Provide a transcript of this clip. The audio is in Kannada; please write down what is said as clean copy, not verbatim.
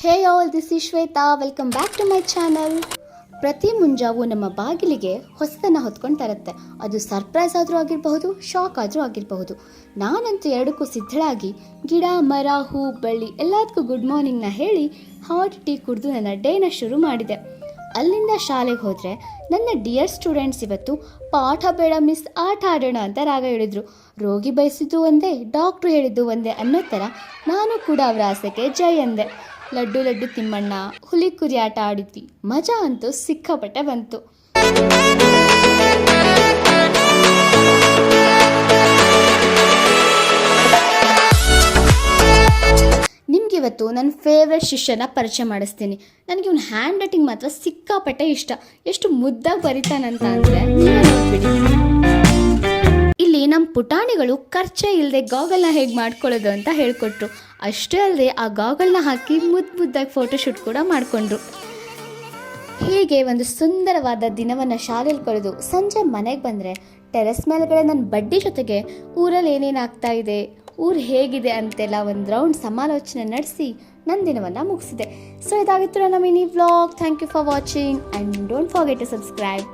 Hey all, this is Shweta. Welcome back to my channel. ಪ್ರತಿ ಮುಂಜಾವು ನಮ್ಮ ಬಾಗಿಲಿಗೆ ಹೊಸದನ್ನು ಹೊತ್ಕೊಂಡು ತರುತ್ತೆ. ಅದು ಸರ್ಪ್ರೈಸ್ ಆದರೂ ಆಗಿರಬಹುದು, ಶಾಕ್ ಆದರೂ ಆಗಿರಬಹುದು. ನಾನಂತೂ ಎರಡಕ್ಕೂ ಸಿದ್ಧಳಾಗಿ ಗಿಡ, ಮರ, ಹೂ, ಬಳ್ಳಿ ಎಲ್ಲದಕ್ಕೂ ಗುಡ್ ಮಾರ್ನಿಂಗ್ನ ಹೇಳಿ ಹಾಟ್ ಟೀ ಕುಡಿದು ನನ್ನ ಡೇನ ಶುರು ಮಾಡಿದೆ. ಅಲ್ಲಿಂದ ಶಾಲೆಗೆ ಹೋದರೆ ನನ್ನ ಡಿಯರ್ ಸ್ಟೂಡೆಂಟ್ಸ್ ಇವತ್ತು ಪಾಠ ಬೇಡ ಮಿಸ್, ಆಟ ಆಡೋಣ ಅಂತ ರಾಗ ಹೇಳಿದರು. ರೋಗಿ ಬಯಸಿದ್ದು ಒಂದೇ, ಡಾಕ್ಟ್ರು ಹೇಳಿದ್ದು ಒಂದೇ ಅನ್ನೋ ಥರ ನಾನು ಕೂಡ ಅವರ ಆಸೆಗೆ ಜೈ ಅಂದೆ. ಲಡ್ಡು ಲಡ್ಡು ತಿಮ್ಮಣ್ಣ, ಹುಲಿ ಕುರಿ ಆಟ ಆಡಿದ್ವಿ. ಮಜಾ ಅಂತೂ ಸಿಕ್ಕಾಪಟ್ಟೆ ಬಂತು. ನಿಮಗಿವತ್ತು ನನ್ನ ಫೇವ್ರೆಟ್ ಶಿಷ್ಯನ ಪರಿಚಯ ಮಾಡಿಸ್ತೀನಿ. ನನಗೆ ಇವನು ಹ್ಯಾಂಡ್ ರೈಟಿಂಗ್ ಮಾತ್ರ ಸಿಕ್ಕಾಪಟ್ಟೆ ಇಷ್ಟ. ಎಷ್ಟು ಮುದ್ದಾಗಿ ಬರಿತಾನಂತ ಅಂದರೆ ನೋಡ್ಬಿಡಿ. ಇಲ್ಲಿ ನಮ್ಮ ಪುಟಾಣಿಗಳು ಖರ್ಚೇ ಇಲ್ಲದೆ ಗಾಗಲ್ನ ಹೇಗೆ ಮಾಡ್ಕೊಳ್ಳೋದು ಅಂತ ಹೇಳ್ಕೊಟ್ರು. ಅಷ್ಟೇ ಅಲ್ಲದೆ ಆ ಗಾಗಲ್ನ ಹಾಕಿ ಮುದ್ದಾಗಿ ಫೋಟೋಶೂಟ್ ಕೂಡ ಮಾಡಿಕೊಂಡ್ರು. ಹೀಗೆ ಒಂದು ಸುಂದರವಾದ ದಿನವನ್ನು ಶಾಲೆಯಲ್ಲಿ ಕಳೆದು ಸಂಜೆ ಮನೆಗೆ ಬಂದರೆ ಟೆರೆಸ್ ಮೇಲ್ಗಡೆ ನನ್ನ ಬಡ್ಡಿ ಜೊತೆಗೆ ಊರಲ್ಲಿ ಏನೇನಾಗ್ತಾ ಇದೆ, ಊರು ಹೇಗಿದೆ ಅಂತೆಲ್ಲ ಒಂದು ರೌಂಡ್ ಸಮಾಲೋಚನೆ ನಡೆಸಿ ನನ್ನ ದಿನವನ್ನು ಮುಗಿಸಿದೆ. ಸೊ ಇದಾಗಿತ್ತು ನನ್ನ mini vlog. Thank you for watching and don't forget to subscribe.